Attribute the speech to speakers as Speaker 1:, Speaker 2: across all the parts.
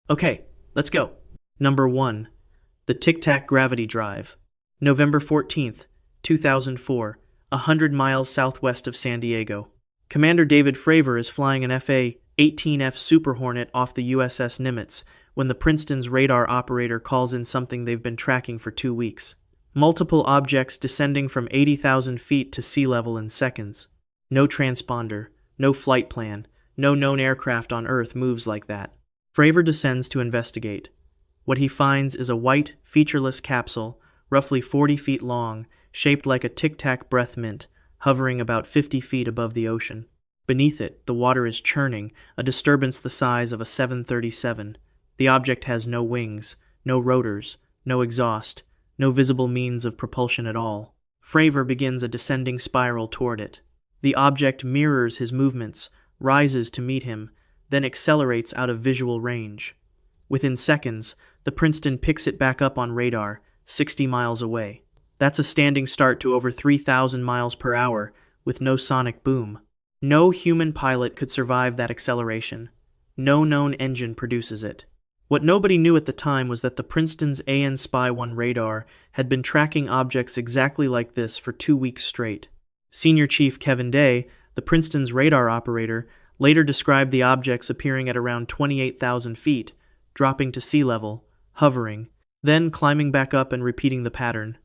Speaker 1: Okay, let's go. Number 1. The Tic Tac Gravity Drive. November 14th, 2004, 100 miles southwest of San Diego. Commander David Fravor is flying an FA-18F Super Hornet off the USS Nimitz when the Princeton's radar operator calls in something they've been tracking for 2 weeks. Multiple objects descending from 80,000 feet to sea level in seconds. No transponder, no flight plan, no known aircraft on Earth moves like that. Fravor descends to investigate. What he finds is a white, featureless capsule, roughly 40 feet long, shaped like a tic-tac breath mint, hovering about 50 feet above the ocean. Beneath it, the water is churning, a disturbance the size of a 737. The object has no wings, no rotors, no exhaust, no visible means of propulsion at all. Fravor begins a descending spiral toward it. The object mirrors his movements, rises to meet him, then accelerates out of visual range. Within seconds, the Princeton picks it back up on radar, 60 miles away. That's a standing start to over 3,000 miles per hour, with no sonic boom. No human pilot could survive that acceleration. No known engine produces it. What nobody knew at the time was that the Princeton's AN Spy-1 radar had been tracking objects exactly like this for 2 weeks straight. Senior Chief Kevin Day, the Princeton's radar operator, later described the objects appearing at around 28,000 feet, dropping to sea level, hovering, then climbing back up and repeating the pattern.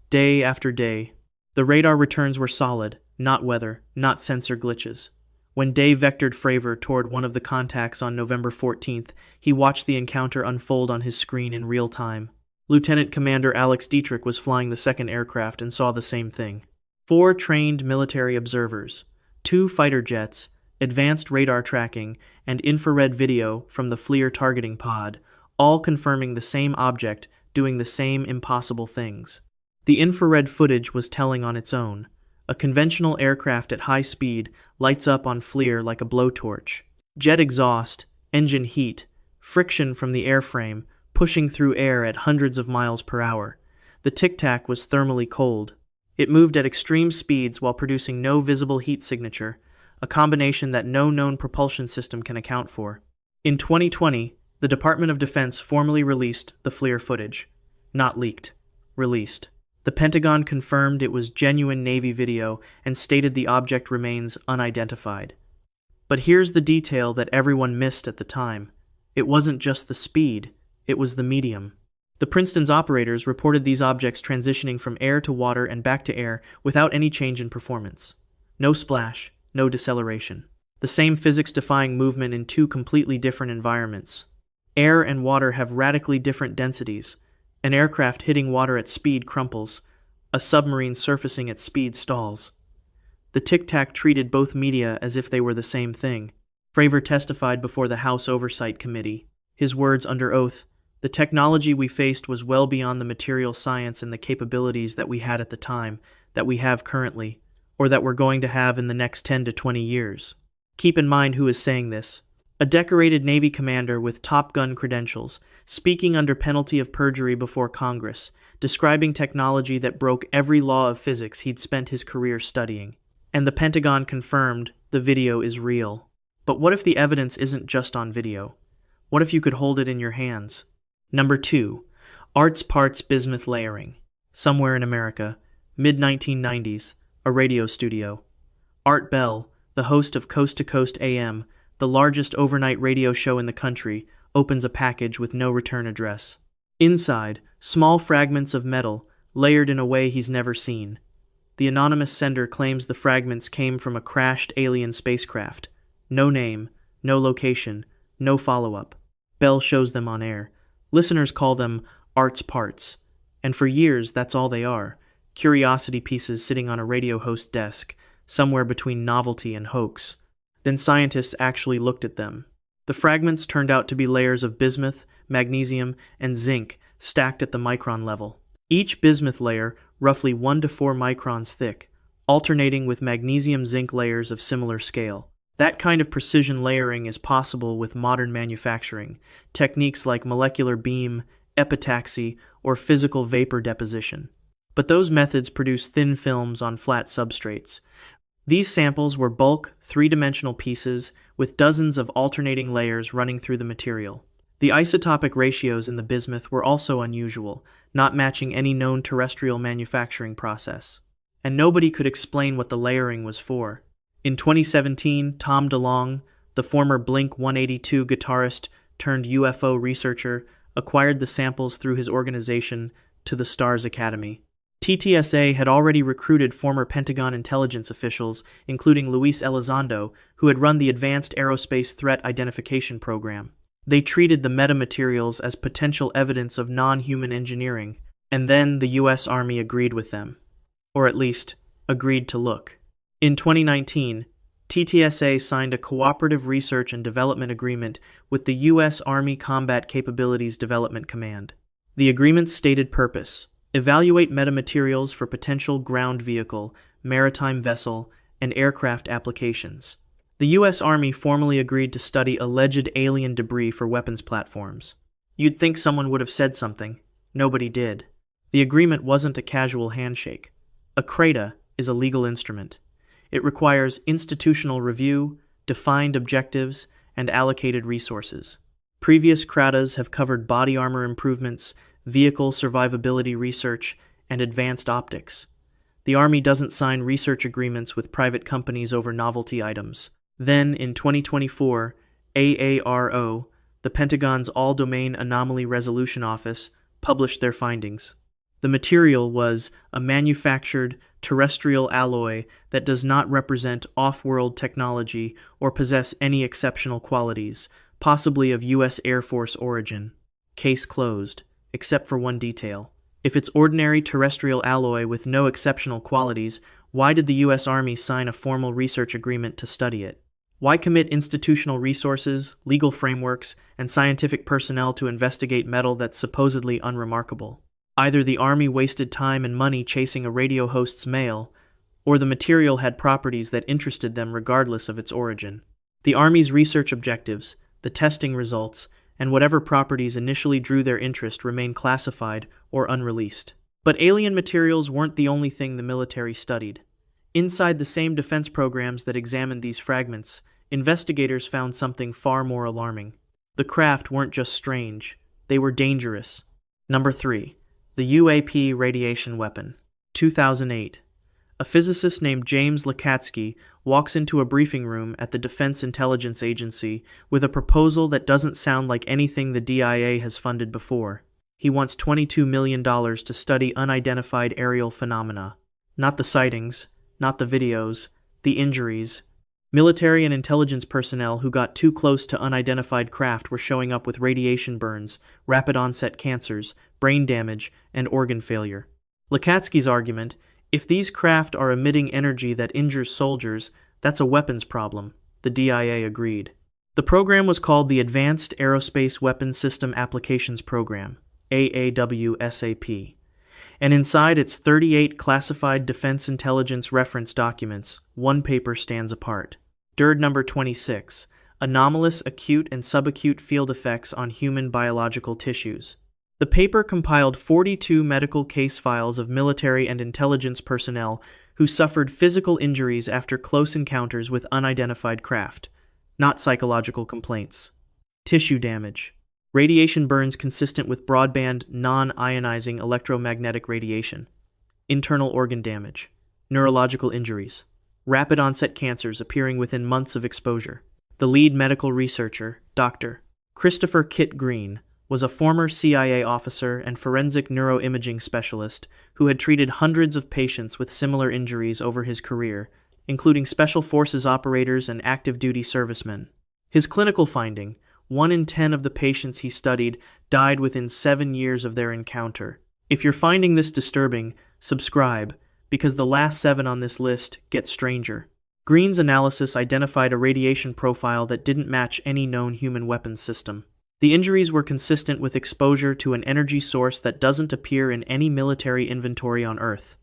Speaker 1: Day after day. The radar returns were solid, not weather, not sensor glitches. When Day vectored Fravor toward one of the contacts on November 14th, he watched the encounter unfold on his screen in real time. Lieutenant Commander Alex Dietrich was flying the second aircraft and saw the same thing. 4 trained military observers, 2 fighter jets, advanced radar tracking, and infrared video from the FLIR targeting pod, all confirming the same object doing the same impossible things. The infrared footage was telling on its own. A conventional aircraft at high speed lights up on FLIR like a blowtorch. Jet exhaust, engine heat, friction from the airframe, pushing through air at hundreds of miles per hour. The Tic Tac was thermally cold. It moved at extreme speeds while producing no visible heat signature, a combination that no known propulsion system can account for. In 2020, the Department of Defense formally released the FLIR footage. Not leaked. Released. The Pentagon confirmed it was genuine Navy video and stated the object remains unidentified. But here's the detail that everyone missed at the time. It wasn't just the speed, it was the medium. The Princeton's operators reported these objects transitioning from air to water and back to air without any change in performance. No splash, no deceleration. The same physics-defying movement in 2 completely different environments. Air and water have radically different densities. An aircraft hitting water at speed crumples. A submarine surfacing at speed stalls. The Tic Tac treated both media as if they were the same thing. Fravor testified before the House Oversight Committee. His words under oath: "The technology we faced was well beyond the material science and the capabilities that we had at the time, that we have currently, or that we're going to have in the next 10 to 20 years. Keep in mind who is saying this. A decorated Navy commander with Top Gun credentials, speaking under penalty of perjury before Congress, describing technology that broke every law of physics he'd spent his career studying. And the Pentagon confirmed the video is real. But what if the evidence isn't just on video? What if you could hold it in your hands? Number 2. Art's Parts Bismuth Layering. Somewhere in America, mid-1990s, a radio studio. Art Bell, the host of Coast to Coast AM, the largest overnight radio show in the country, opens a package with no return address. Inside, small fragments of metal, layered in a way he's never seen. The anonymous sender claims the fragments came from a crashed alien spacecraft. No name, no location, no follow-up. Bell shows them on air. Listeners call them Art's Parts. And for years, that's all they are. Curiosity pieces sitting on a radio host desk, somewhere between novelty and hoax. Then scientists actually looked at them. The fragments turned out to be layers of bismuth, magnesium, and zinc stacked at the micron level. Each bismuth layer roughly 1 to 4 microns thick, alternating with magnesium-zinc layers of similar scale. That kind of precision layering is possible with modern manufacturing, techniques like molecular beam, epitaxy, or physical vapor deposition. But those methods produce thin films on flat substrates. These samples were bulk, 3-dimensional pieces with dozens of alternating layers running through the material. The isotopic ratios in the bismuth were also unusual, not matching any known terrestrial manufacturing process. And nobody could explain what the layering was for. In 2017, Tom DeLonge, the former Blink-182 guitarist turned UFO researcher, acquired the samples through his organization to the Stars Academy. TTSA had already recruited former Pentagon intelligence officials, including Luis Elizondo, who had run the Advanced Aerospace Threat Identification Program. They treated the metamaterials as potential evidence of non-human engineering, and then the U.S. Army agreed with them. Or at least, agreed to look. In 2019, TTSA signed a cooperative research and development agreement with the U.S. Army Combat Capabilities Development Command. The agreement's stated purpose: evaluate metamaterials for potential ground vehicle, maritime vessel, and aircraft applications. The U.S. Army formally agreed to study alleged alien debris for weapons platforms. You'd think someone would have said something. Nobody did. The agreement wasn't a casual handshake. A CRADA is a legal instrument. It requires institutional review, defined objectives, and allocated resources. Previous CRADAs have covered body armor improvements, vehicle survivability research, and advanced optics. The Army doesn't sign research agreements with private companies over novelty items. Then, in 2024, AARO, the Pentagon's All-Domain Anomaly Resolution Office, published their findings. The material was a manufactured terrestrial alloy that does not represent off-world technology or possess any exceptional qualities, possibly of U.S. Air Force origin. Case closed, except for one detail. If it's ordinary terrestrial alloy with no exceptional qualities, why did the U.S. Army sign a formal research agreement to study it? Why commit institutional resources, legal frameworks, and scientific personnel to investigate metal that's supposedly unremarkable? Either the Army wasted time and money chasing a radio host's mail, or the material had properties that interested them regardless of its origin. The Army's research objectives, the testing results, and whatever properties initially drew their interest remain classified or unreleased. But alien materials weren't the only thing the military studied. Inside the same defense programs that examined these fragments, investigators found something far more alarming. The craft weren't just strange, they were dangerous. Number 3. The UAP radiation weapon. 2008. A physicist named James Lakatsky walks into a briefing room at the Defense Intelligence Agency with a proposal that doesn't sound like anything the DIA has funded before. He wants $22 million to study unidentified aerial phenomena. Not the sightings, not the videos, the injuries. Military and intelligence personnel who got too close to unidentified craft were showing up with radiation burns, rapid-onset cancers, brain damage, and organ failure. Lakatsky's argument: if these craft are emitting energy that injures soldiers, that's a weapons problem. The DIA agreed. The program was called the Advanced Aerospace Weapons System Applications Program, AAWSAP. And inside its 38 classified defense intelligence reference documents, one paper stands apart. DIRD number 26, Anomalous Acute and Subacute Field Effects on Human Biological Tissues. The paper compiled 42 medical case files of military and intelligence personnel who suffered physical injuries after close encounters with unidentified craft, not psychological complaints. Tissue damage. Radiation burns consistent with broadband, non-ionizing electromagnetic radiation. Internal organ damage. Neurological injuries. Rapid onset cancers appearing within months of exposure. The lead medical researcher, Dr. Christopher Kit Green, was a former CIA officer and forensic neuroimaging specialist who had treated hundreds of patients with similar injuries over his career, including Special Forces operators and active-duty servicemen. His clinical finding: 1 in 10 of the patients he studied died within 7 years of their encounter. If you're finding this disturbing, subscribe, because the last 7 on this list get stranger. Green's analysis identified a radiation profile that didn't match any known human weapons system. The injuries were consistent with exposure to an energy source that doesn't appear in any military inventory on Earth.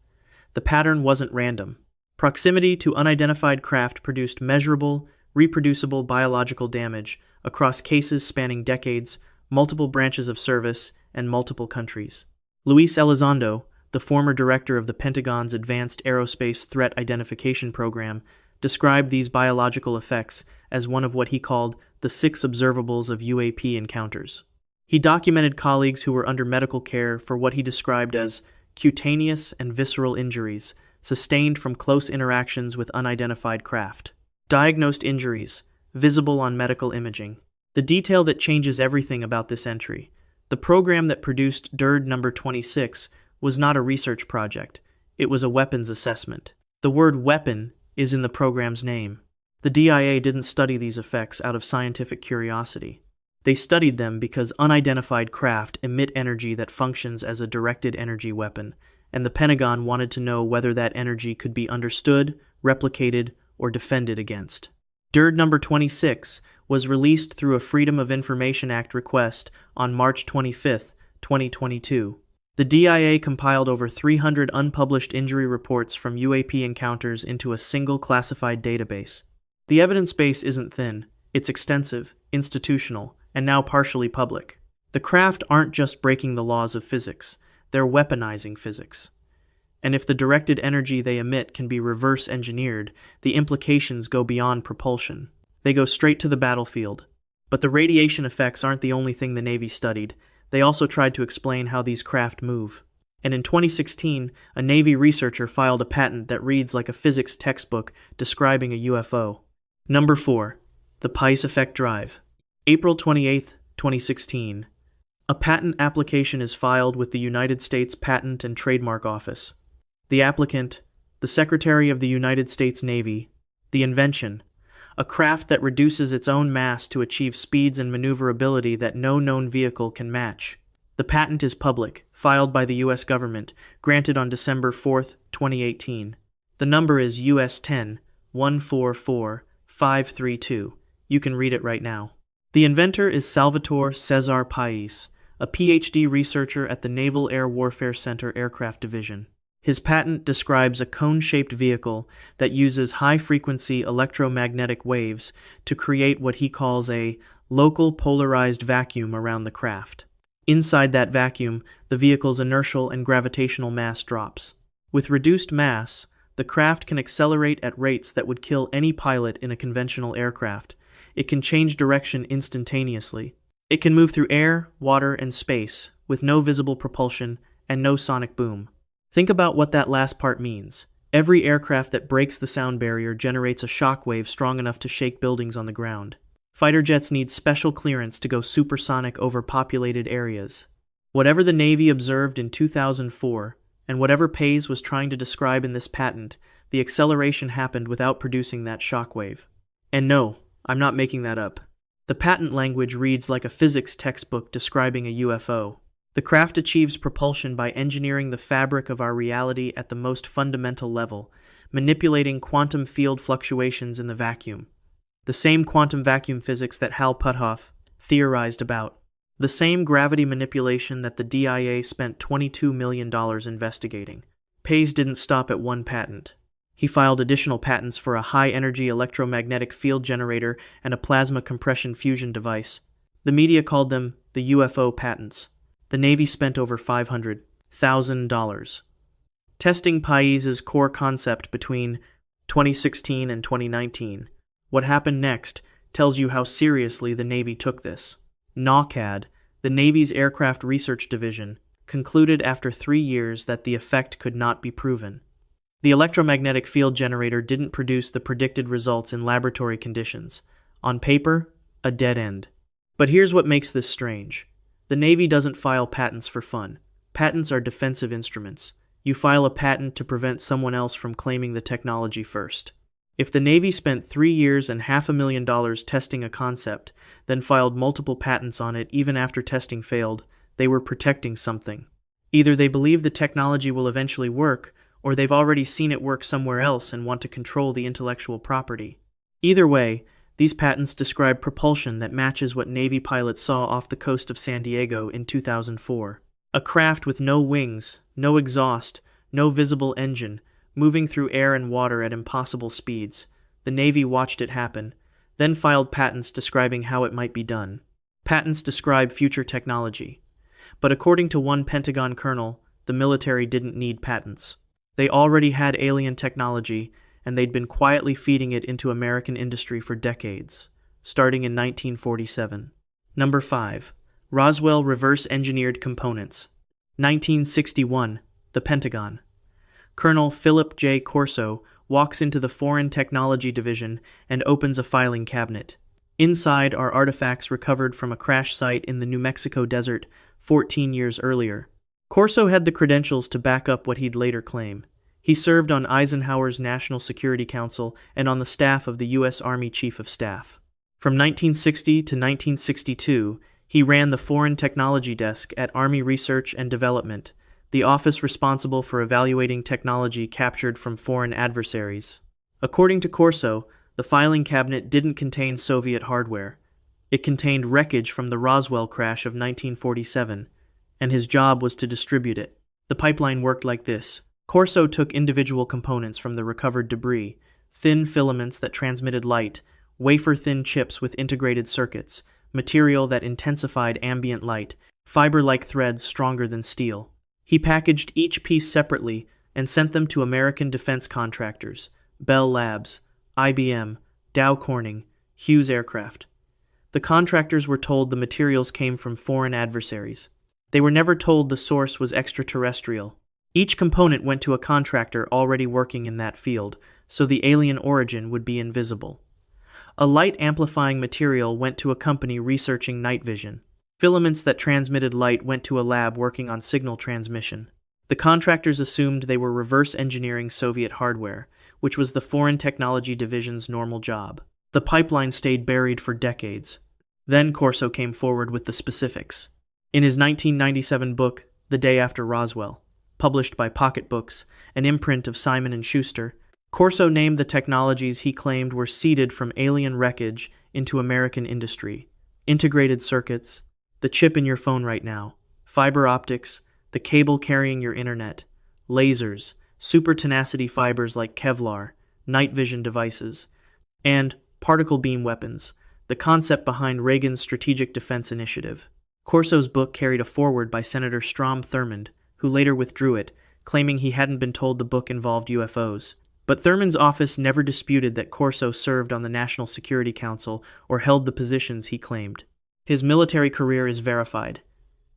Speaker 1: The pattern wasn't random. Proximity to unidentified craft produced measurable, reproducible biological damage across cases spanning decades, multiple branches of service, and multiple countries. Luis Elizondo, the former director of the Pentagon's Advanced Aerospace Threat Identification Program, described these biological effects as one of what he called the 6 observables of UAP encounters. He documented colleagues who were under medical care for what he described as cutaneous and visceral injuries sustained from close interactions with unidentified craft. Diagnosed injuries, visible on medical imaging. The detail that changes everything about this entry. The program that produced DIRD number 26 was not a research project. It was a weapons assessment. The word weapon is in the program's name. The DIA didn't study these effects out of scientific curiosity. They studied them because unidentified craft emit energy that functions as a directed energy weapon, and the Pentagon wanted to know whether that energy could be understood, replicated, or defended against. DIRD number 26 was released through a Freedom of Information Act request on March 25, 2022. The DIA compiled over 300 unpublished injury reports from UAP encounters into a single classified database. The evidence base isn't thin, it's extensive, institutional, and now partially public. The craft aren't just breaking the laws of physics, they're weaponizing physics. And if the directed energy they emit can be reverse engineered, the implications go beyond propulsion. They go straight to the battlefield. But the radiation effects aren't the only thing the Navy studied. They also tried to explain how these craft move. And in 2016, a Navy researcher filed a patent that reads like a physics textbook describing a UFO. Number 4. The Pais effect drive. April 28, 2016. A patent application is filed with the United States Patent and Trademark Office. The applicant, the Secretary of the United States Navy. The invention, a craft that reduces its own mass to achieve speeds and maneuverability that no known vehicle can match. The patent is public, filed by the U.S. government, granted on December 4, 2018. The number is US 10-144532. You can read it right now. The inventor is Salvatore Cesar Pais, a PhD researcher at the Naval Air Warfare Center Aircraft Division. His patent describes a cone-shaped vehicle that uses high-frequency electromagnetic waves to create what he calls a local polarized vacuum around the craft. Inside that vacuum, the vehicle's inertial and gravitational mass drops. With reduced mass, the craft can accelerate at rates that would kill any pilot in a conventional aircraft. It can change direction instantaneously. It can move through air, water, and space, with no visible propulsion and no sonic boom. Think about what that last part means. Every aircraft that breaks the sound barrier generates a shock wave strong enough to shake buildings on the ground. Fighter jets need special clearance to go supersonic over populated areas. Whatever the Navy observed in 2004, and whatever Pais was trying to describe in this patent, the acceleration happened without producing that shock wave. And no, I'm not making that up. The patent language reads like a physics textbook describing a UFO. The craft achieves propulsion by engineering the fabric of our reality at the most fundamental level, manipulating quantum field fluctuations in the vacuum. The same quantum vacuum physics that Hal Puthoff theorized about. The same gravity manipulation that the DIA spent $22 million investigating. Pais didn't stop at one patent. He filed additional patents for a high-energy electromagnetic field generator and a plasma compression fusion device. The media called them the UFO patents. The Navy spent over $500,000. Testing Pais's core concept between 2016 and 2019. What happened next tells you how seriously the Navy took this. NAWCAD, the Navy's Aircraft Research Division, concluded after 3 years that the effect could not be proven. The electromagnetic field generator didn't produce the predicted results in laboratory conditions. On paper, a dead end. But here's what makes this strange. The Navy doesn't file patents for fun. Patents are defensive instruments. You file a patent to prevent someone else from claiming the technology first. If the Navy spent 3 years and $500,000 testing a concept, then filed multiple patents on it even after testing failed, they were protecting something. Either they believe the technology will eventually work, or they've already seen it work somewhere else and want to control the intellectual property. Either way, these patents describe propulsion that matches what Navy pilots saw off the coast of San Diego in 2004. A craft with no wings, no exhaust, no visible engine, moving through air and water at impossible speeds. The Navy watched it happen, then filed patents describing how it might be done. Patents describe future technology. But according to one Pentagon colonel, the military didn't need patents. They already had alien technology, and they'd been quietly feeding it into American industry for decades, starting in 1947. Number 5. Roswell reverse-engineered components. 1961. The Pentagon. Colonel Philip J. Corso walks into the Foreign Technology Division and opens a filing cabinet. Inside are artifacts recovered from a crash site in the New Mexico desert 14 years earlier. Corso had the credentials to back up what he'd later claim. He served on Eisenhower's National Security Council and on the staff of the U.S. Army Chief of Staff. From 1960 to 1962, he ran the Foreign Technology Desk at Army Research and Development, the office responsible for evaluating technology captured from foreign adversaries. According to Corso, the filing cabinet didn't contain Soviet hardware. It contained wreckage from the Roswell crash of 1947, and his job was to distribute it. The pipeline worked like this. Corso took individual components from the recovered debris, thin filaments that transmitted light, wafer-thin chips with integrated circuits, material that intensified ambient light, fiber-like threads stronger than steel. He packaged each piece separately and sent them to American defense contractors, Bell Labs, IBM, Dow Corning, Hughes Aircraft. The contractors were told the materials came from foreign adversaries. They were never told the source was extraterrestrial. Each component went to a contractor already working in that field, so the alien origin would be invisible. A light-amplifying material went to a company researching night vision. Filaments that transmitted light went to a lab working on signal transmission. The contractors assumed they were reverse-engineering Soviet hardware, which was the Foreign Technology Division's normal job. The pipeline stayed buried for decades. Then Corso came forward with the specifics. In his 1997 book, The Day After Roswell, published by Pocket Books, an imprint of Simon & Schuster, Corso named the technologies he claimed were seeded from alien wreckage into American industry. Integrated circuits, the chip in your phone right now, fiber optics, the cable carrying your internet, lasers, super tenacity fibers like Kevlar, night vision devices, and particle beam weapons, the concept behind Reagan's Strategic Defense Initiative. Corso's book carried a foreword by Senator Strom Thurmond, who later withdrew it, claiming he hadn't been told the book involved UFOs. But Thurmond's office never disputed that Corso served on the National Security Council or held the positions he claimed. His military career is verified.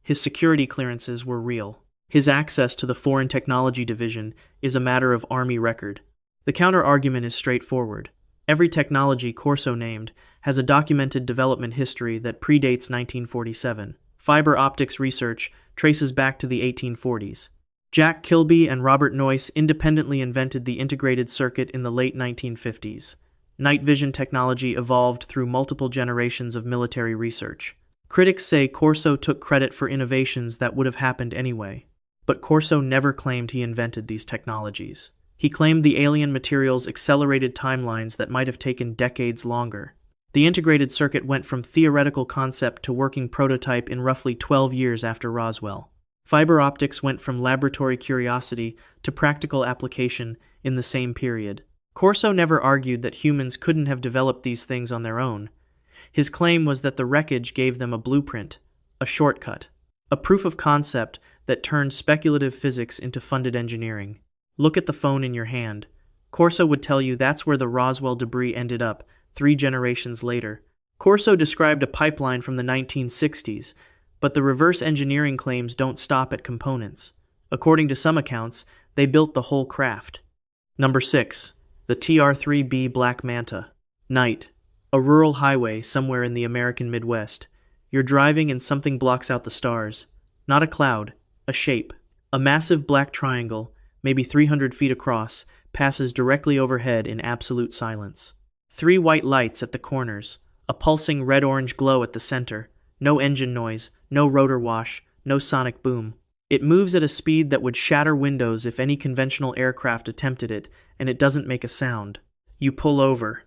Speaker 1: His security clearances were real. His access to the Foreign Technology Division is a matter of Army record. The counter-argument is straightforward. Every technology Corso named has a documented development history that predates 1947. Fiber optics research traces back to the 1840s. Jack Kilby and Robert Noyce independently invented the integrated circuit in the late 1950s. Night vision technology evolved through multiple generations of military research. Critics say Corso took credit for innovations that would have happened anyway. But Corso never claimed he invented these technologies. He claimed the alien materials accelerated timelines that might have taken decades longer. The integrated circuit went from theoretical concept to working prototype in roughly 12 years after Roswell. Fiber optics went from laboratory curiosity to practical application in the same period. Corso never argued that humans couldn't have developed these things on their own. His claim was that the wreckage gave them a blueprint, a shortcut, a proof of concept that turned speculative physics into funded engineering. Look at the phone in your hand. Corso would tell you that's where the Roswell debris ended up 3 generations later. Corso described a pipeline from the 1960s, but the reverse engineering claims don't stop at components. According to some accounts, they built the whole craft. Number 6. The TR-3B Black Manta. Night. A rural highway somewhere in the American Midwest. You're driving and something blocks out the stars. Not a cloud, a shape. A massive black triangle, maybe 300 feet across, passes directly overhead in absolute silence. 3 white lights at the corners, a pulsing red-orange glow at the center. No engine noise, no rotor wash, no sonic boom. It moves at a speed that would shatter windows if any conventional aircraft attempted it, and it doesn't make a sound. You pull over.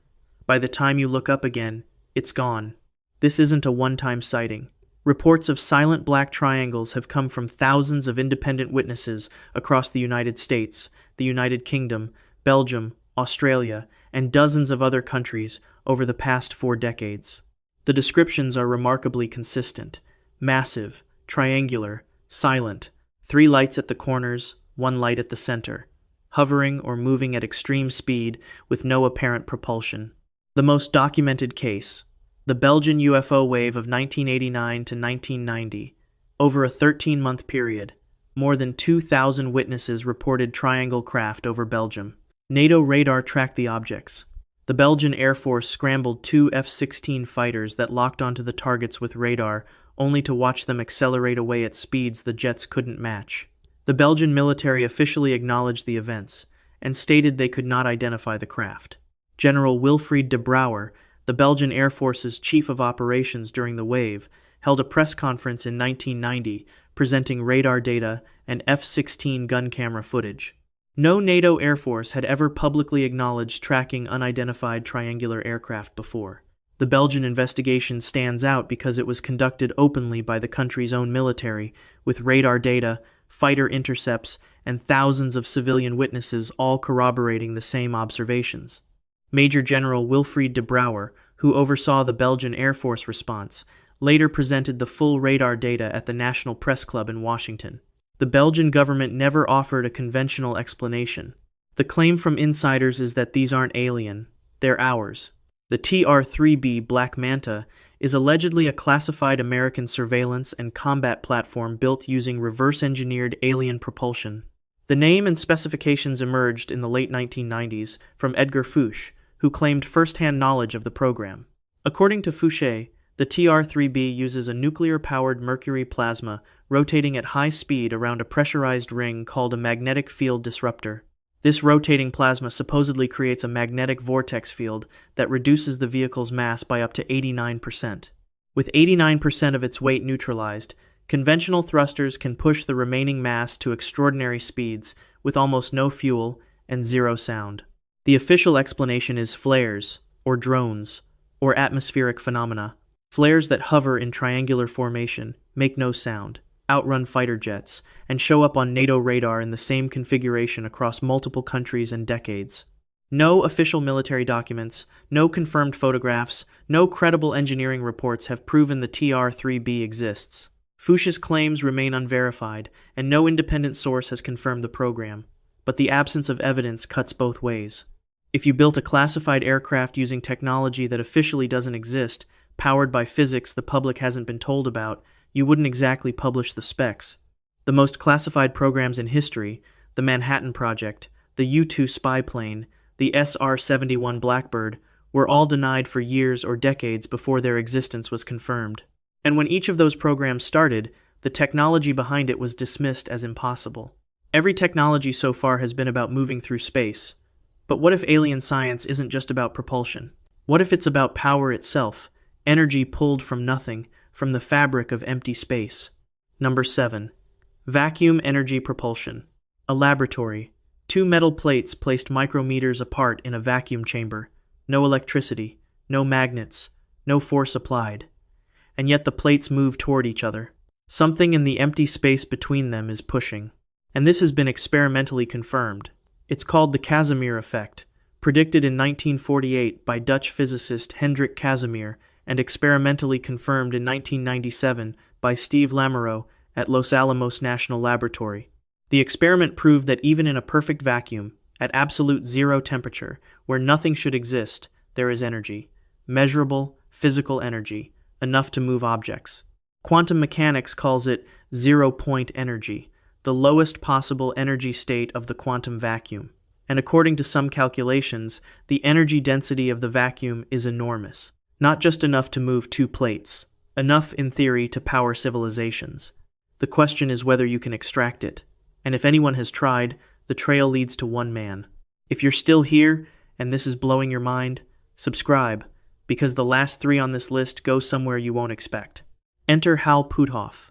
Speaker 1: By the time you look up again, it's gone. This isn't a one-time sighting. Reports of silent black triangles have come from thousands of independent witnesses across the United States, the United Kingdom, Belgium, Australia, and dozens of other countries over the past 4 decades. The descriptions are remarkably consistent. Massive, triangular, silent, 3 lights at the corners, 1 light at the center. hovering or moving at extreme speed with no apparent propulsion. The most documented case, the Belgian UFO wave of 1989 to 1990. Over a 13-month period, more than 2,000 witnesses reported triangle craft over Belgium. NATO radar tracked the objects. The Belgian Air Force scrambled 2 F-16 fighters that locked onto the targets with radar, only to watch them accelerate away at speeds the jets couldn't match. The Belgian military officially acknowledged the events and stated they could not identify the craft. General Wilfried de Brouwer, the Belgian Air Force's chief of operations during the wave, held a press conference in 1990 presenting radar data and F-16 gun camera footage. No NATO Air Force had ever publicly acknowledged tracking unidentified triangular aircraft before. The Belgian investigation stands out because it was conducted openly by the country's own military, with radar data, fighter intercepts, and thousands of civilian witnesses all corroborating the same observations. Major General Wilfried de Brouwer, who oversaw the Belgian Air Force response, later presented the full radar data at the National Press Club in Washington. The Belgian government never offered a conventional explanation. The claim from insiders is that these aren't alien, they're ours. The TR-3B Black Manta is allegedly a classified American surveillance and combat platform built using reverse-engineered alien propulsion. The name and specifications emerged in the late 1990s from Edgar Fouché, who claimed first-hand knowledge of the program. According to Fouché, the TR-3B uses a nuclear-powered mercury plasma rotating at high speed around a pressurized ring called a magnetic field disruptor. This rotating plasma supposedly creates a magnetic vortex field that reduces the vehicle's mass by up to 89%. With 89% of its weight neutralized, conventional thrusters can push the remaining mass to extraordinary speeds with almost no fuel and zero sound. The official explanation is flares, or drones, or atmospheric phenomena. Flares that hover in triangular formation, make no sound, outrun fighter jets, and show up on NATO radar in the same configuration across multiple countries and decades. No official military documents, no confirmed photographs, no credible engineering reports have proven the TR-3B exists. Fouché's claims remain unverified, and no independent source has confirmed the program, but the absence of evidence cuts both ways. If you built a classified aircraft using technology that officially doesn't exist, powered by physics the public hasn't been told about, you wouldn't exactly publish the specs. The most classified programs in history, the Manhattan Project, the U-2 spy plane, the SR-71 Blackbird, were all denied for years or decades before their existence was confirmed. And when each of those programs started, the technology behind it was dismissed as impossible. Every technology so far has been about moving through space. But what if alien science isn't just about propulsion? What if it's about power itself, energy pulled from nothing, from the fabric of empty space? Number 7. Vacuum energy propulsion. A laboratory. 2 metal plates placed micrometers apart in a vacuum chamber. No electricity, no magnets, no force applied. And yet the plates move toward each other. Something in the empty space between them is pushing. And this has been experimentally confirmed. It's called the Casimir effect, predicted in 1948 by Dutch physicist Hendrik Casimir and experimentally confirmed in 1997 by Steve Lamoureux at Los Alamos National Laboratory. The experiment proved that even in a perfect vacuum, at absolute zero temperature, where nothing should exist, there is energy. Measurable, physical energy, enough to move objects. Quantum mechanics calls it zero-point energy, the lowest possible energy state of the quantum vacuum. And according to some calculations, the energy density of the vacuum is enormous. Not just enough to move 2 plates, enough in theory to power civilizations. The question is whether you can extract it. And if anyone has tried, the trail leads to one man. If you're still here, and this is blowing your mind, subscribe, because the last 3 on this list go somewhere you won't expect. Enter Hal Puthoff,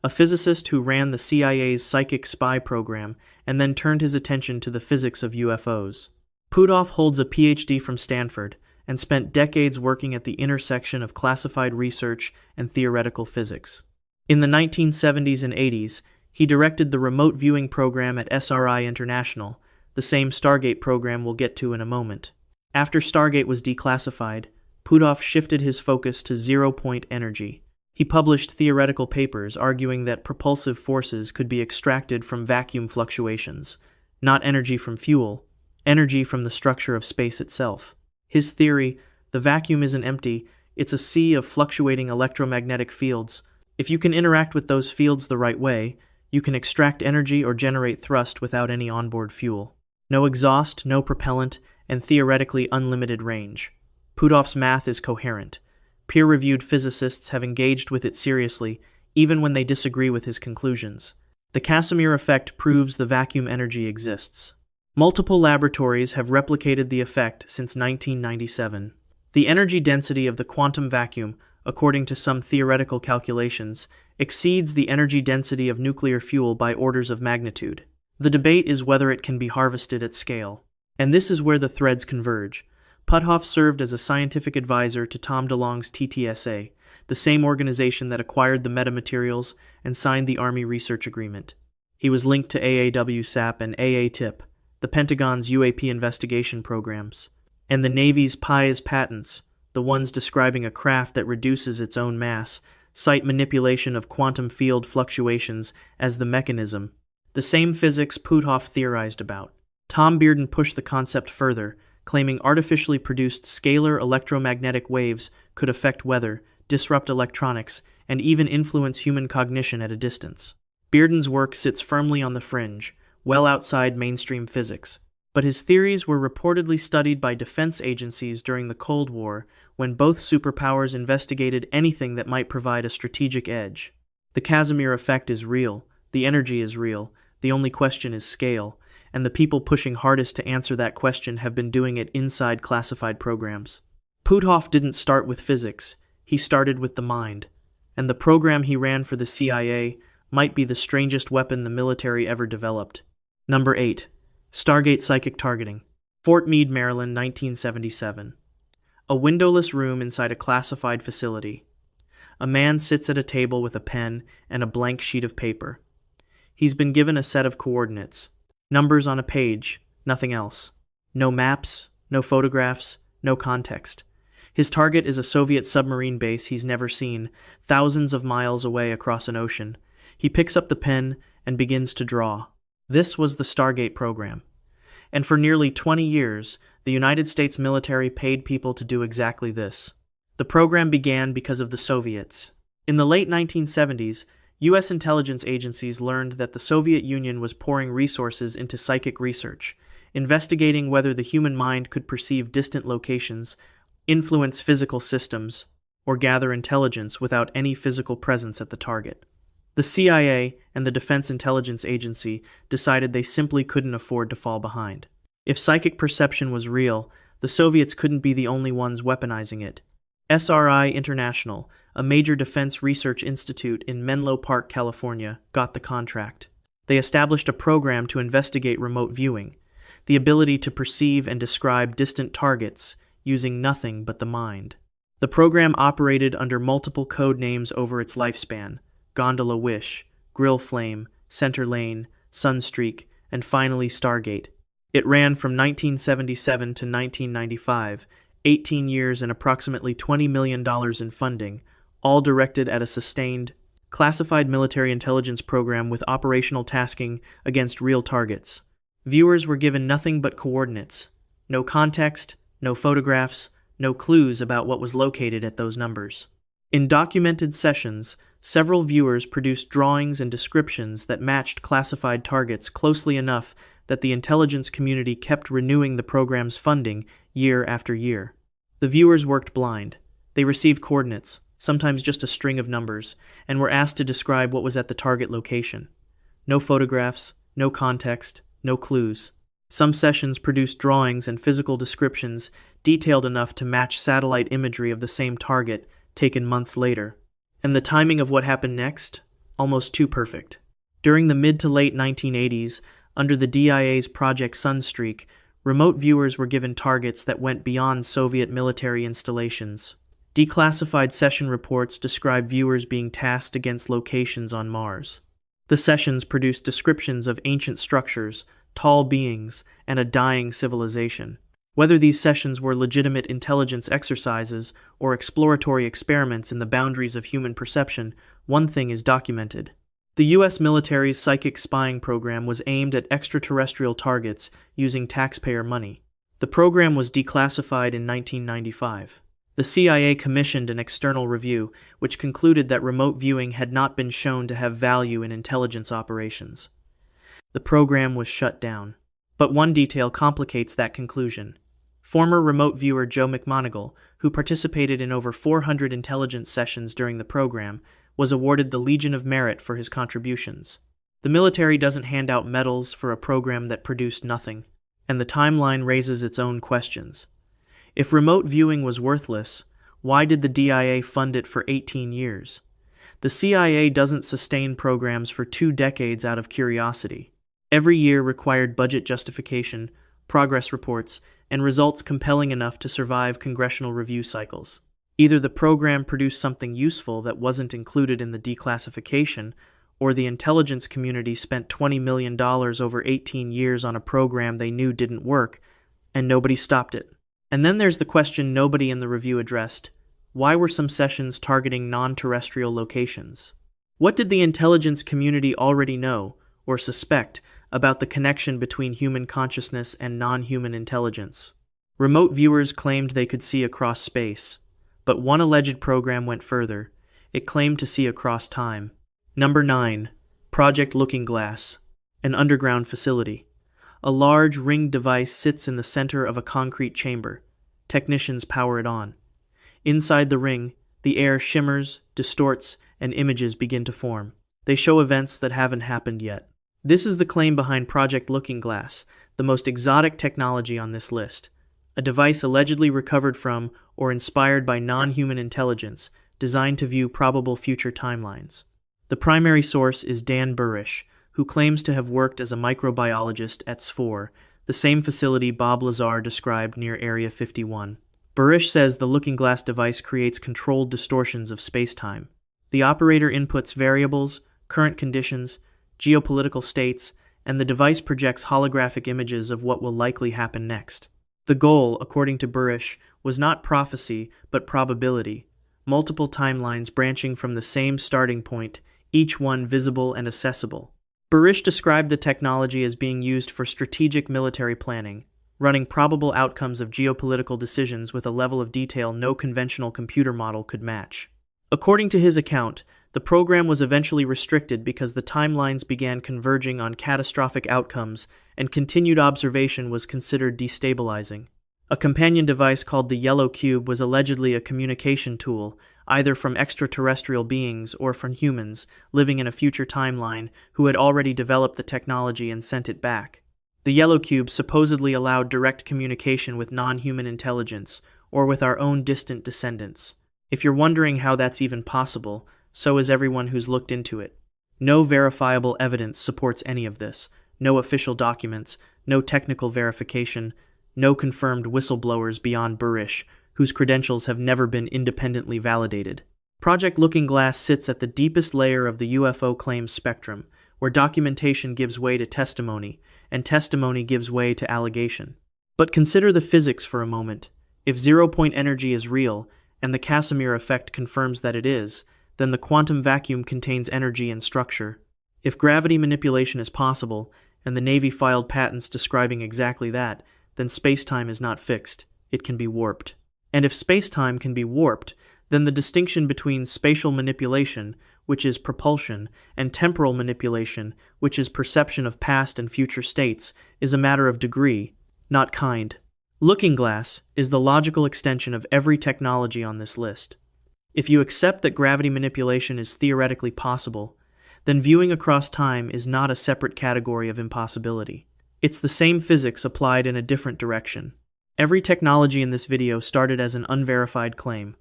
Speaker 1: a physicist who ran the CIA's psychic spy program and then turned his attention to the physics of UFOs. Puthoff holds a PhD from Stanford and spent decades working at the intersection of classified research and theoretical physics. In the 1970s and 80s, he directed the remote viewing program at SRI International, the same Stargate program we'll get to in a moment. After Stargate was declassified, Puthoff shifted his focus to zero-point energy. He published theoretical papers arguing that propulsive forces could be extracted from vacuum fluctuations, not energy from fuel, energy from the structure of space itself. His theory, the vacuum isn't empty, it's a sea of fluctuating electromagnetic fields. If you can interact with those fields the right way, you can extract energy or generate thrust without any onboard fuel. No exhaust, no propellant, and theoretically unlimited range. Puthoff's math is coherent. Peer-reviewed physicists have engaged with it seriously, even when they disagree with his conclusions. The Casimir effect proves the vacuum energy exists. Multiple laboratories have replicated the effect since 1997. The energy density of the quantum vacuum, according to some theoretical calculations, exceeds the energy density of nuclear fuel by orders of magnitude. The debate is whether it can be harvested at scale. And this is where the threads converge. Puthoff served as a scientific advisor to Tom DeLonge's TTSA, the same organization that acquired the metamaterials and signed the Army Research Agreement. He was linked to AAWSAP and AATIP, the Pentagon's UAP investigation programs, and the Navy's Pais patents, the ones describing a craft that reduces its own mass, cite manipulation of quantum field fluctuations as the mechanism, the same physics Puthoff theorized about. Tom Bearden pushed the concept further, claiming artificially produced scalar electromagnetic waves could affect weather, disrupt electronics, and even influence human cognition at a distance. Bearden's work sits firmly on the fringe, well outside mainstream physics, but his theories were reportedly studied by defense agencies during the Cold War when both superpowers investigated anything that might provide a strategic edge. The Casimir effect is real, the energy is real, the only question is scale, and the people pushing hardest to answer that question have been doing it inside classified programs. Puthoff didn't start with physics, he started with the mind, and the program he ran for the CIA might be the strangest weapon the military ever developed. Number 8. Stargate Psychic Targeting. Fort Meade, Maryland, 1977. A windowless room inside a classified facility. A man sits at a table with a pen and a blank sheet of paper. He's been given a set of coordinates. Numbers on a page, nothing else. No maps, no photographs, no context. His target is a Soviet submarine base he's never seen, thousands of miles away across an ocean. He picks up the pen and begins to draw. This was the Stargate program. And for nearly 20 years, the United States military paid people to do exactly this. The program began because of the Soviets. In the late 1970s, U.S. intelligence agencies learned that the Soviet Union was pouring resources into psychic research, investigating whether the human mind could perceive distant locations, influence physical systems, or gather intelligence without any physical presence at the target. The CIA and the Defense Intelligence Agency decided they simply couldn't afford to fall behind. If psychic perception was real, the Soviets couldn't be the only ones weaponizing it. SRI International, a major defense research institute in Menlo Park, California, got the contract. They established a program to investigate remote viewing, the ability to perceive and describe distant targets using nothing but the mind. The program operated under multiple code names over its lifespan: Gondola Wish, Grill Flame, Center Lane, Sunstreak, and finally Stargate. It ran from 1977 to 1995, 18 years and approximately $20 million in funding, all directed at a sustained, classified military intelligence program with operational tasking against real targets. Viewers were given nothing but coordinates. No context, no photographs, no clues about what was located at those numbers. In documented sessions, several viewers produced drawings and descriptions that matched classified targets closely enough that the intelligence community kept renewing the program's funding year after year. The viewers worked blind. They received coordinates, sometimes just a string of numbers, and were asked to describe what was at the target location. No photographs, no context, no clues. Some sessions produced drawings and physical descriptions detailed enough to match satellite imagery of the same target taken months later. And the timing of what happened next? Almost too perfect. During the mid to late 1980s, under the DIA's Project Sunstreak, remote viewers were given targets that went beyond Soviet military installations. Declassified session reports describe viewers being tasked against locations on Mars. The sessions produced descriptions of ancient structures, tall beings, and a dying civilization. Whether these sessions were legitimate intelligence exercises or exploratory experiments in the boundaries of human perception, one thing is documented. The U.S. military's psychic spying program was aimed at extraterrestrial targets using taxpayer money. The program was declassified in 1995. The CIA commissioned an external review, which concluded that remote viewing had not been shown to have value in intelligence operations. The program was shut down. But one detail complicates that conclusion. Former remote viewer Joe McMoneagle, who participated in over 400 intelligence sessions during the program, was awarded the Legion of Merit for his contributions. The military doesn't hand out medals for a program that produced nothing, and the timeline raises its own questions. If remote viewing was worthless, why did the DIA fund it for 18 years? The CIA doesn't sustain programs for 2 decades out of curiosity. Every year required budget justification, progress reports, and results compelling enough to survive congressional review cycles. Either the program produced something useful that wasn't included in the declassification, or the intelligence community spent $20 million over 18 years on a program they knew didn't work, and nobody stopped it. And then there's the question nobody in the review addressed. Why were some sessions targeting non-terrestrial locations? What did the intelligence community already know, or suspect, about the connection between human consciousness and non-human intelligence? Remote viewers claimed they could see across space. But one alleged program went further. It claimed to see across time. Number 9. Project Looking Glass. An underground facility. A large ringed device sits in the center of a concrete chamber. Technicians power it on. Inside the ring, the air shimmers, distorts, and images begin to form. They show events that haven't happened yet. This is the claim behind Project Looking Glass, the most exotic technology on this list. A device allegedly recovered from or inspired by non-human intelligence, designed to view probable future timelines. The primary source is Dan Burish, who claims to have worked as a microbiologist at SFOR, the same facility Bob Lazar described near Area 51. Burish says the Looking Glass device creates controlled distortions of space-time. The operator inputs variables, current conditions, geopolitical states, and the device projects holographic images of what will likely happen next. The goal, according to Burish, was not prophecy, but probability, multiple timelines branching from the same starting point, each one visible and accessible. Burish described the technology as being used for strategic military planning, running probable outcomes of geopolitical decisions with a level of detail no conventional computer model could match. According to his account, the program was eventually restricted because the timelines began converging on catastrophic outcomes and continued observation was considered destabilizing. A companion device called the Yellow Cube was allegedly a communication tool, either from extraterrestrial beings or from humans living in a future timeline who had already developed the technology and sent it back. The Yellow Cube supposedly allowed direct communication with non-human intelligence or with our own distant descendants. If you're wondering how that's even possible, so is everyone who's looked into it. No verifiable evidence supports any of this. No official documents, no technical verification, no confirmed whistleblowers beyond Burish, whose credentials have never been independently validated. Project Looking Glass sits at the deepest layer of the UFO claims spectrum, where documentation gives way to testimony, and testimony gives way to allegation. But consider the physics for a moment. If zero-point energy is real, and the Casimir effect confirms that it is, then the quantum vacuum contains energy and structure. If gravity manipulation is possible, and the Navy filed patents describing exactly that, then space-time is not fixed. It can be warped. And if space-time can be warped, then the distinction between spatial manipulation, which is propulsion, and temporal manipulation, which is perception of past and future states, is a matter of degree, not kind. Looking Glass is the logical extension of every technology on this list. If you accept that gravity manipulation is theoretically possible, then viewing across time is not a separate category of impossibility. It's the same physics applied in a different direction. Every technology in this video started as an unverified claim.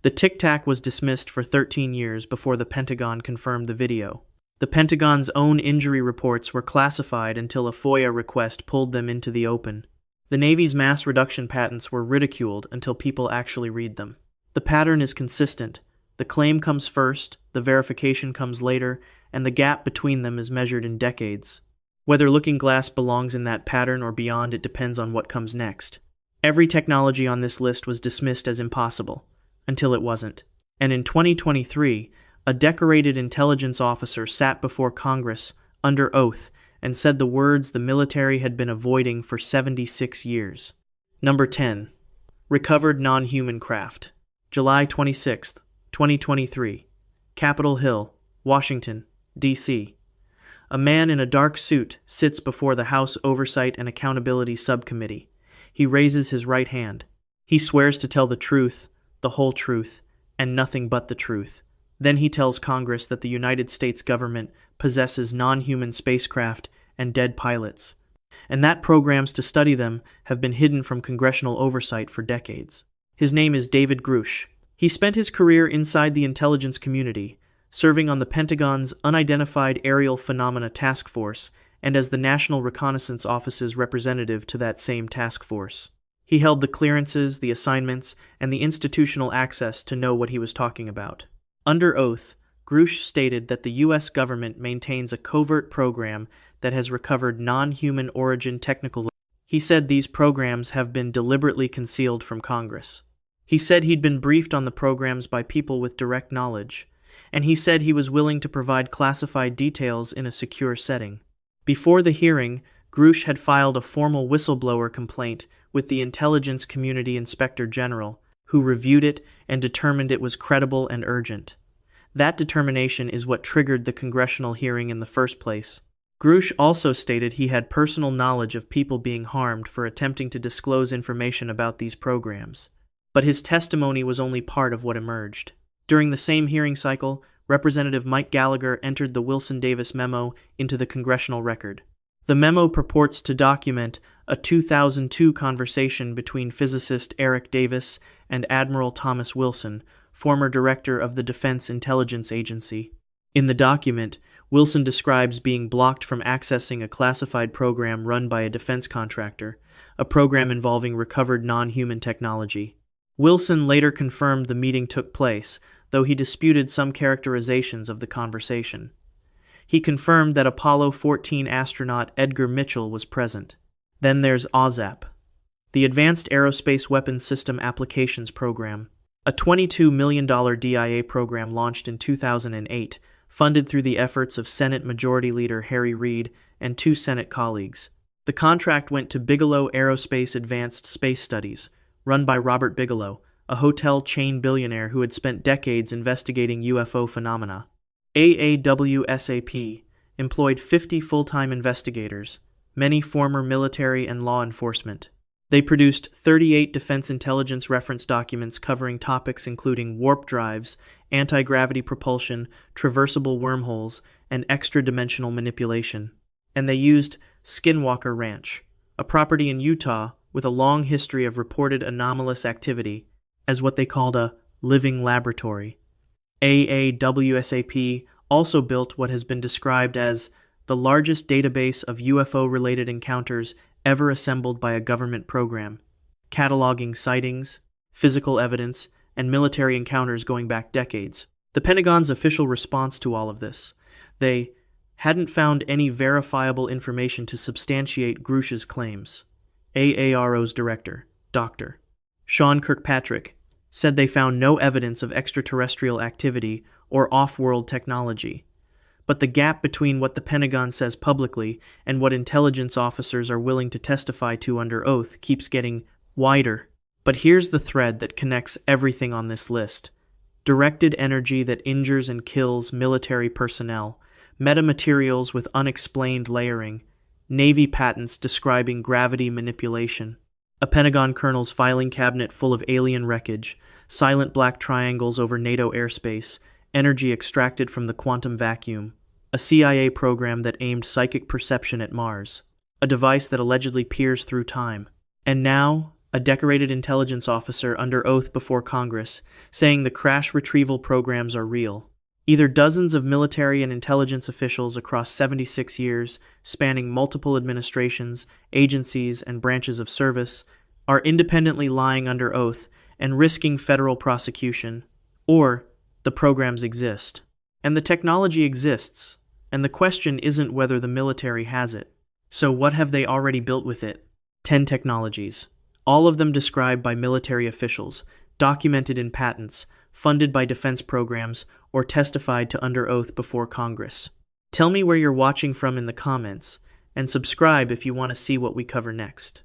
Speaker 1: The Tic Tac was dismissed for 13 years before the Pentagon confirmed the video. The Pentagon's own injury reports were classified until a FOIA request pulled them into the open. The Navy's mass reduction patents were ridiculed until people actually read them. The pattern is consistent. The claim comes first, the verification comes later, and the gap between them is measured in decades. Whether Looking Glass belongs in that pattern or beyond, it depends on what comes next. Every technology on this list was dismissed as impossible, until it wasn't. And in 2023, A decorated intelligence officer sat before Congress under oath and said the words the military had been avoiding for 76 years. Number 10. Recovered non-human craft. July 26, 2023. Capitol Hill, Washington, D.C. A man in a dark suit sits before the House Oversight and Accountability Subcommittee. He raises his right hand. He swears to tell the truth, the whole truth, and nothing but the truth. Then he tells Congress that the United States government possesses non-human spacecraft and dead pilots, and that programs to study them have been hidden from congressional oversight for decades. His name is David Grush. He spent his career inside the intelligence community, serving on the Pentagon's Unidentified Aerial Phenomena Task Force and as the National Reconnaissance Office's representative to that same task force. He held the clearances, the assignments, and the institutional access to know what he was talking about. Under oath, Grush stated that the U.S. government maintains a covert program that has recovered non-human origin technical. He said these programs have been deliberately concealed from Congress. He said he'd been briefed on the programs by people with direct knowledge, and he said he was willing to provide classified details in a secure setting. Before the hearing, Grush had filed a formal whistleblower complaint with the Intelligence Community Inspector General, who reviewed it and determined it was credible and urgent. That determination is what triggered the congressional hearing in the first place. Grush also stated he had personal knowledge of people being harmed for attempting to disclose information about these programs. But his testimony was only part of what emerged. During the same hearing cycle, Representative Mike Gallagher entered the Wilson Davis memo into the congressional record. The memo purports to document a 2002 conversation between physicist Eric Davis and Admiral Thomas Wilson, former director of the Defense Intelligence Agency. In the document, Wilson describes being blocked from accessing a classified program run by a defense contractor, a program involving recovered non-human technology. Wilson later confirmed the meeting took place, though he disputed some characterizations of the conversation. He confirmed that Apollo 14 astronaut Edgar Mitchell was present. Then there's AARO, the Advanced Aerospace Weapons System Applications Program, a $22 million DIA program launched in 2008, funded through the efforts of Senate Majority Leader Harry Reid and 2 Senate colleagues. The contract went to Bigelow Aerospace Advanced Space Studies, run by Robert Bigelow, a hotel chain billionaire who had spent decades investigating UFO phenomena. AAWSAP employed 50 full-time investigators, many former military and law enforcement. They produced 38 defense intelligence reference documents covering topics including warp drives, anti-gravity propulsion, traversable wormholes, and extra-dimensional manipulation. And they used Skinwalker Ranch, a property in Utah with a long history of reported anomalous activity, as what they called a living laboratory. AAWSAP also built what has been described as the largest database of UFO-related encounters ever assembled by a government program, cataloging sightings, physical evidence, and military encounters going back decades. The Pentagon's official response to all of this: they hadn't found any verifiable information to substantiate Grush's claims. AARO's director, Dr. Sean Kirkpatrick, said they found no evidence of extraterrestrial activity or off-world technology. But the gap between what the Pentagon says publicly and what intelligence officers are willing to testify to under oath keeps getting wider. But here's the thread that connects everything on this list: directed energy that injures and kills military personnel, metamaterials with unexplained layering, Navy patents describing gravity manipulation, a Pentagon colonel's filing cabinet full of alien wreckage, silent black triangles over NATO airspace, energy extracted from the quantum vacuum, a CIA program that aimed psychic perception at Mars, a device that allegedly peers through time, and now a decorated intelligence officer under oath before Congress saying the crash retrieval programs are real. Either dozens of military and intelligence officials across 76 years, spanning multiple administrations, agencies, and branches of service, are independently lying under oath and risking federal prosecution, or the programs exist. And the technology exists, and the question isn't whether the military has it. So what have they already built with it? 10 technologies, all of them described by military officials, documented in patents, funded by defense programs, or testified to under oath before Congress. Tell me where you're watching from in the comments, and subscribe if you want to see what we cover next.